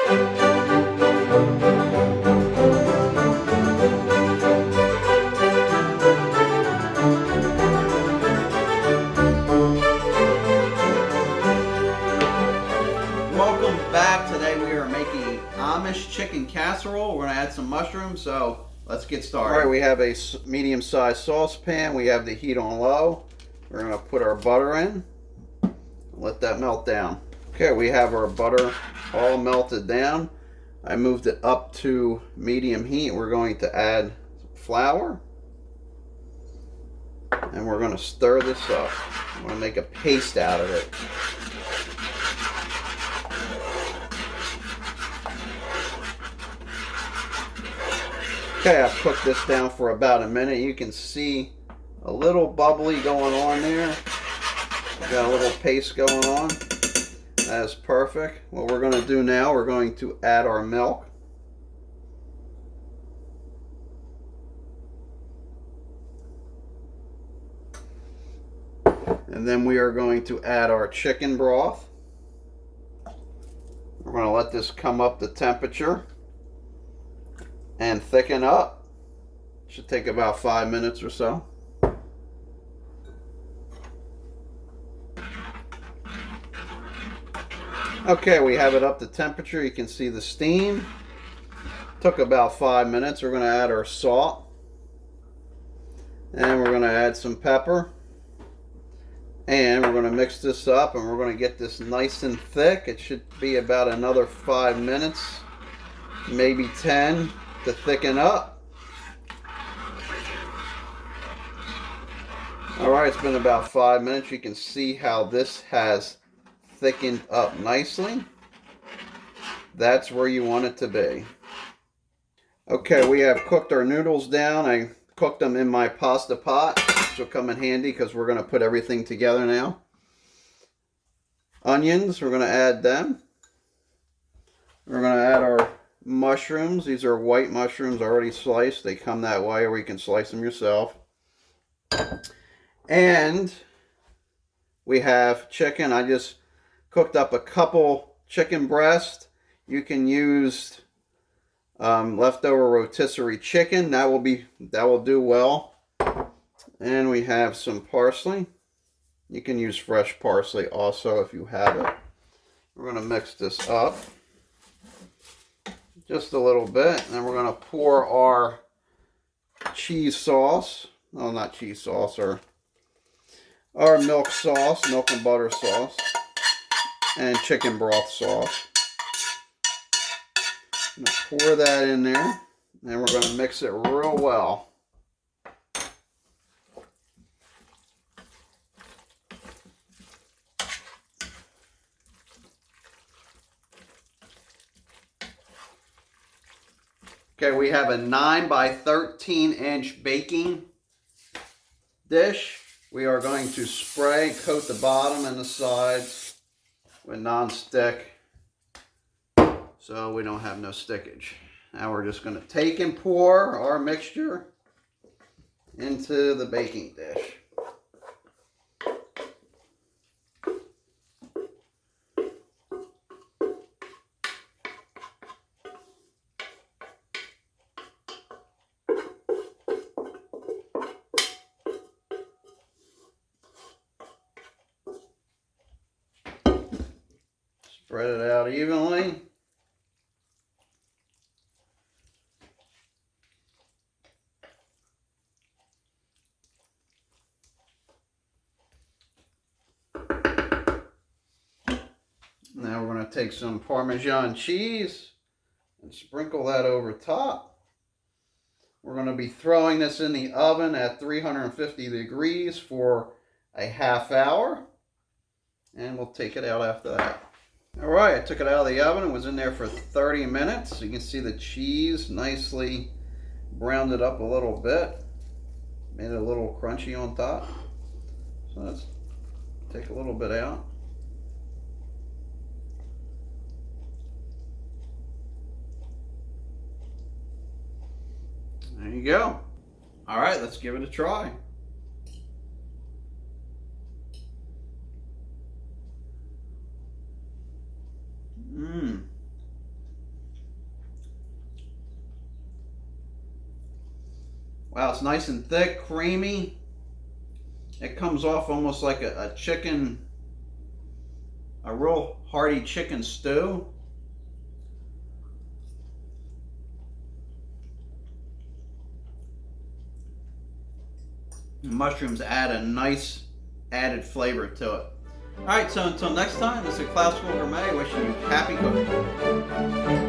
Welcome back. Today we are making Amish chicken casserole. We're going to add some mushrooms, so let's get started. All right, we have a medium-sized saucepan. We have the heat on low. We're going to put our butter in. Let that melt down. Okay, we have our butter all melted down. I moved it up to medium heat. We're going to add flour. And we're going to stir this up. I'm going to make a paste out of it. Okay, I've cooked this down for about a minute. You can see a little bubbly going on there. Got a little paste going on. That is perfect. What we're going to do now, we're going to add our milk. And then we are going to add our chicken broth. We're going to let this come up to temperature and thicken up. Should take about 5 minutes or so. Okay, we have it up to temperature. You can see the steam. Took about 5 minutes. We're going to add our salt. And we're going to add some pepper. And we're going to mix this up and we're going to get this nice and thick. It should be about another 5 minutes, maybe 10 to thicken up. Alright, it's been about 5 minutes. You can see how this has thickened up nicely. That's where you want it to be. Okay, we have cooked our noodles down. I cooked them in my pasta pot, which will come in handy because we're going to put everything together now. Onions, we're going to add them. We're going to add our mushrooms. These are white mushrooms already sliced. They come that way, or you can slice them yourself. And we have chicken. I just cooked up a couple chicken breasts. You can use leftover rotisserie chicken. That will do well. And we have some parsley. You can use fresh parsley also if you have it. We're going to mix this up just a little bit, and then we're going to pour our cheese sauce. Well, not cheese sauce, or our milk sauce, milk and butter sauce, and chicken broth sauce. I'm going to pour that in there, and we're going to mix it real well. Okay, we have a 9 by 13 inch baking dish. We are going to spray coat the bottom and the sides with non-stick so we don't have no stickage. Now we're just going to take and pour our mixture into the baking dish. Spread it out evenly. Now we're going to take some Parmesan cheese and sprinkle that over top. We're going to be throwing this in the oven at 350 degrees for a half hour. And we'll take it out after that. Alright, I took it out of the oven. It was in there for 30 minutes. You can see the cheese nicely browned it up a little bit. Made it a little crunchy on top. So let's take a little bit out. There you go. Alright, let's give it a try. Wow, it's nice and thick, creamy. It comes off almost like a chicken, a real hearty chicken stew. The mushrooms add a nice added flavor to it. Alright, so until next time, this is Classical Gourmet wishing you happy cooking.